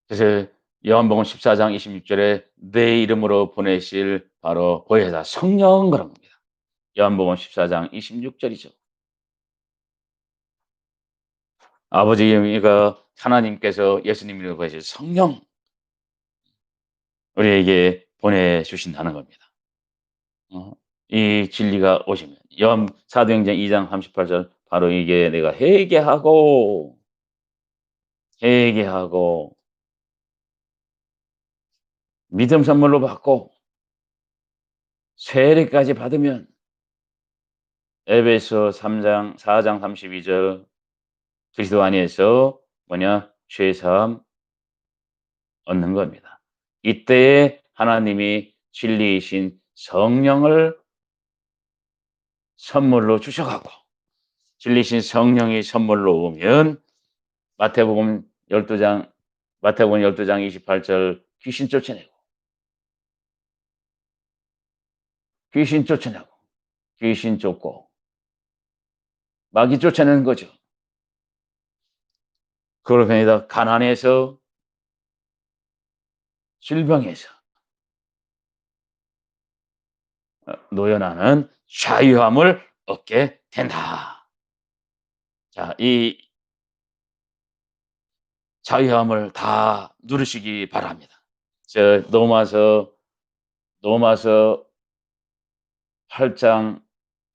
그래서 요한복음 14장 26 절에 내 이름으로 보내실 바로 보혜사 성령 그런 겁니다. 요한복음 14장 26 절이죠. 아버지가 하나님께서 예수님으로 보내실 성령 우리에게 보내주신다는 겁니다. 어, 이 진리가 오시면 사도행전 2장 38절 바로 이게 내가 회개하고 믿음 선물로 받고 세례까지 받으면 에베소 3장 4장 32절 그리스도 안에서 뭐냐 죄 사함 얻는 겁니다. 이때에 하나님이 진리이신 성령을 선물로 주셔 갖고 진리신 성령이 선물로 오면 마태복음 12장 마태복음 12장 28절 귀신 쫓아내고 귀신 쫓아내고 귀신 쫓고 마귀 쫓아내는 거죠. 그걸 아니라 가난에서, 질병에서 노연하는 자유함을 얻게 된다. 자, 이 자유함을 다 누리시기 바랍니다. 저 로마서 8장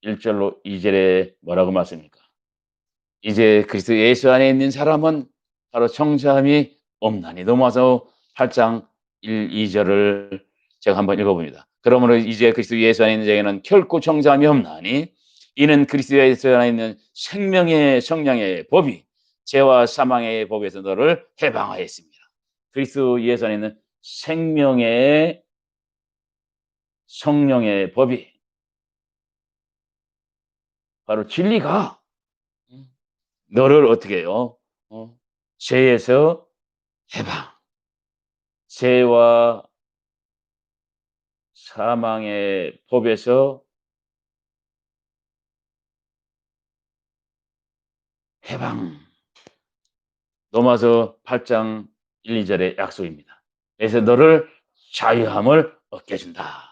1 절로 2 절에 뭐라고 말씀입니까? 이제 그리스도 예수 안에 있는 사람은 바로 정죄함이 없나니. 로마서 8장 1, 2 절을 제가 한번 읽어 봅니다. 그러므로 이제 그리스도 예수 안에 있는 자에게는 결코 정죄함이 없나니 이는 그리스도 예수 안에 있는 생명의 성령의 법이 죄와 사망의 법에서 너를 해방하였습니다. 그리스도 예수 안에 있는 생명의 성령의 법이 바로 진리가 너를 어떻게 해요? 죄에서 해방, 죄와 사망의 법에서 해방. 로마서 8장 1, 2 절의 약속입니다. 그래서 너를 자유함을 얻게 준다.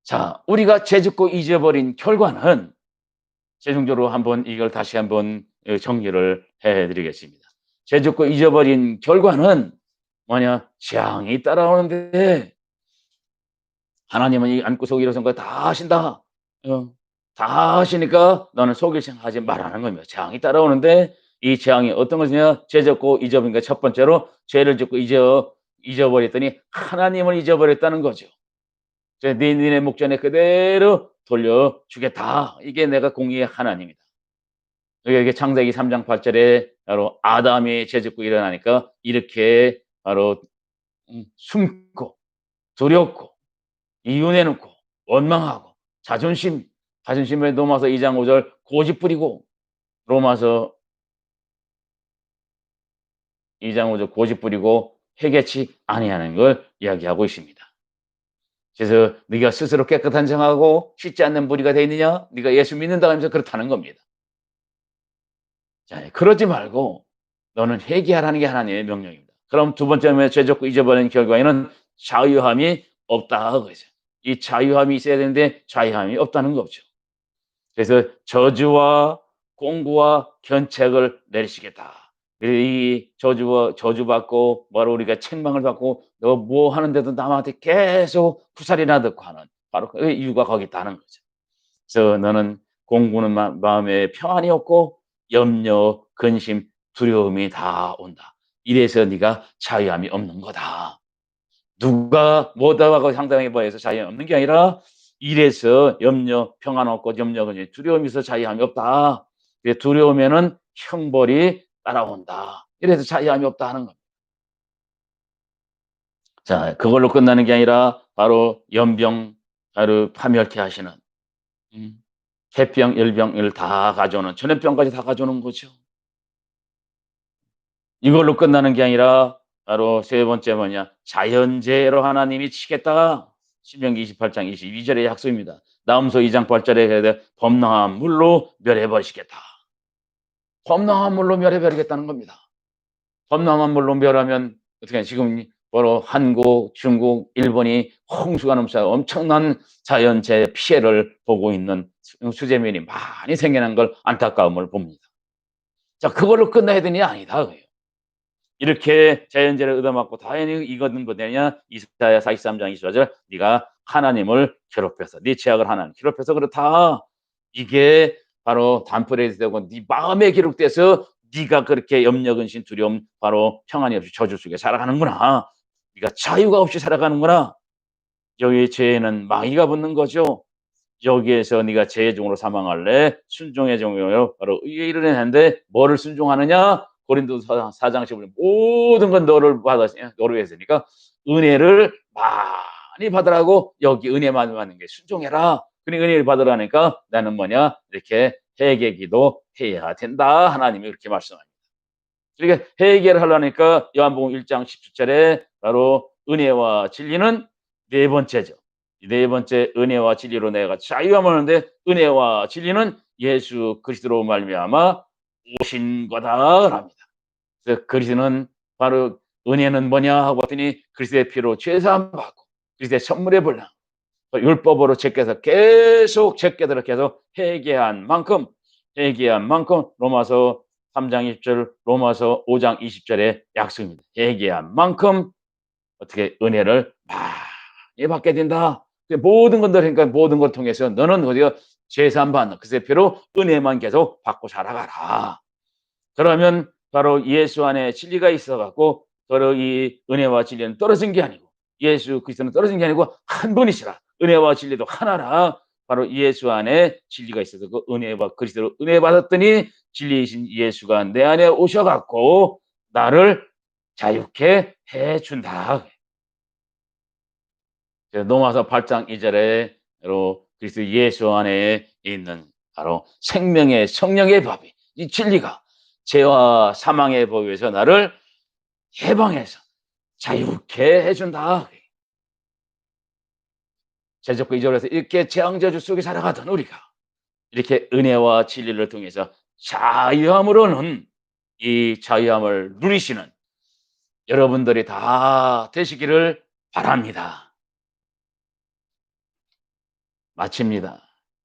자, 우리가 죄 짓고 잊어버린 결과는, 최종적으로 한번 이걸 다시 한번 정리를 해 드리겠습니다. 죄 짓고 잊어버린 결과는 뭐냐? 재앙이 따라오는데 하나님은 이 안구석 일어선 거 다 아신다. 다 아시니까 너는 속일 생각하지 말라는 겁니다. 재앙이 따라오는데 이 재앙이 어떤 것이냐? 죄 짓고 잊어버린 것, 첫 번째로 죄를 짓고 잊어버렸더니 하나님을 잊어버렸다는 거죠. 니네 목전에 그대로 돌려주겠다. 이게 내가 공의의 하나님이다. 이게 창세기 3장 8절에 바로 아담이 죄 짓고 일어나니까 이렇게 바로 숨고 두렵고 이윤해놓고 원망하고 자존심에 로마서 2장 5절 고집 부리고, 로마서 2장 5절 고집 부리고 회개치 아니하는 걸 이야기하고 있습니다. 그래서 네가 스스로 깨끗한 정하고 씻지 않는 무리가 돼 있느냐? 네가 예수 믿는다 하면서 그렇다는 겁니다. 자, 그러지 말고 너는 회개하라는 게 하나님의 명령입니다. 그럼 두 번째, 죄 짓고 잊어버린 결과에는 자유함이 없다 그거죠. 이 자유함이 있어야 되는데 자유함이 없다는 거죠. 그래서 저주와 공고와 견책을 내리시겠다. 이 저주받고 바로 우리가 책망을 받고 너 뭐 하는데도 남한테 계속 구살이나 듣고 하는 바로 그 이유가 거기 있다는 거죠. 그래서 너는 공고는 마음에 평안이 없고 염려, 근심, 두려움이 다 온다. 이래서 네가 자유함이 없는 거다. 누가 뭐다하고 상담해 봐서 자유함이 없는 게 아니라 이래서 염려, 평안 없고 염려, 근심, 두려움이 있어 자유함이 없다. 두려우면은 형벌이 따라온다. 이래서 자유함이 없다 하는 겁니다. 자, 그걸로 끝나는 게 아니라 바로 연병, 바로 파멸케 하시는 태병, 열병을 다 가져오는, 전염병까지 다 가져오는 거죠. 이걸로 끝나는 게 아니라 바로 세 번째 뭐냐? 자연재해로 하나님이 치겠다. 신명기 28장 22절의 약속입니다. 나훔소 2장 8절에 범람한 물로 멸해 버리시겠다. 범람한 물로 멸해 버리겠다는 겁니다. 범람한 물로 멸하면 어떻게 지금 바로 한국, 중국, 일본이 홍수가 넘쳐 엄청난 자연재해 피해를 보고 있는 수재민이 많이 생겨난 걸 안타까움을 봅니다. 자, 그걸로 끝나야 되냐? 아니다. 이렇게 자연재해를 얻어맞고 다행히 이거는 뭐냐? 이사야 43장 24절 네가 하나님을 괴롭혀서 네 죄악을 하나님 괴롭혀서 그렇다. 이게 바로 단풀에 되고 네 마음에 기록돼서 네가 그렇게 염려, 근심, 두려움, 바로 평안이 없이 저주 속에 살아가는구나. 네가 자유가 없이 살아가는구나. 여기 죄에는 마귀가 붙는 거죠. 여기에서 네가 죄의 종으로 사망할래? 순종의 종으로 바로 의에 이르는데 뭐를 순종하느냐? 고린도서 4장 15절 모든 건 너를 받았으니 너를 위해서니까 은혜를 많이 받으라고, 여기 은혜만 받는 게 순종해라. 그러니까 은혜를 받으라니까 나는 뭐냐? 이렇게 회개 기도 해야 된다. 하나님이 그렇게 말씀합니다. 그러니까 회개를 하려니까 요한복음 1장 17절에 바로 은혜와 진리는 네 번째죠. 네 번째 은혜와 진리로 내가 자유함을 얻는데 은혜와 진리는 예수 그리스도로 말미암아 오신 거다랍니다. 그래서 그리스도는 바로 은혜는 뭐냐 하고 봤더니 그리스도의 피로 죄 사함 받고 그리스도의 선물의 분량 율법으로 제껴서 계속 제껴들어 계속 회개한 만큼 로마서 3장 20절 로마서 5장 20절의 약속입니다. 회개한 만큼 어떻게 은혜를 많이 받게 된다. 모든 것들 그러니까 모든 걸 통해서 너는 어디가 죄산 받는 그의 피로 은혜만 계속 받고 살아가라. 그러면 바로 예수 안에 진리가 있어 갖고 바로 이 은혜와 진리는 떨어진 게 아니고 예수 그리스도는 떨어진 게 아니고 한 분이시라. 은혜와 진리도 하나라. 바로 예수 안에 진리가 있어서 그 은혜와 그리스도로 은혜 받았더니 진리이신 예수가 내 안에 오셔 갖고 나를 자유케 해 준다. 로마서 8장 2절에로 그리스도 예수 안에 있는 바로 생명의 성령의 법이 이 진리가 죄와 사망의 법에서 나를 해방해서 자유케 해준다. 제적과 이절에서 이렇게 재앙저주 속에 살아가던 우리가 이렇게 은혜와 진리를 통해서 자유함으로는 이 자유함을 누리시는 여러분들이 다 되시기를 바랍니다. 마칩니다.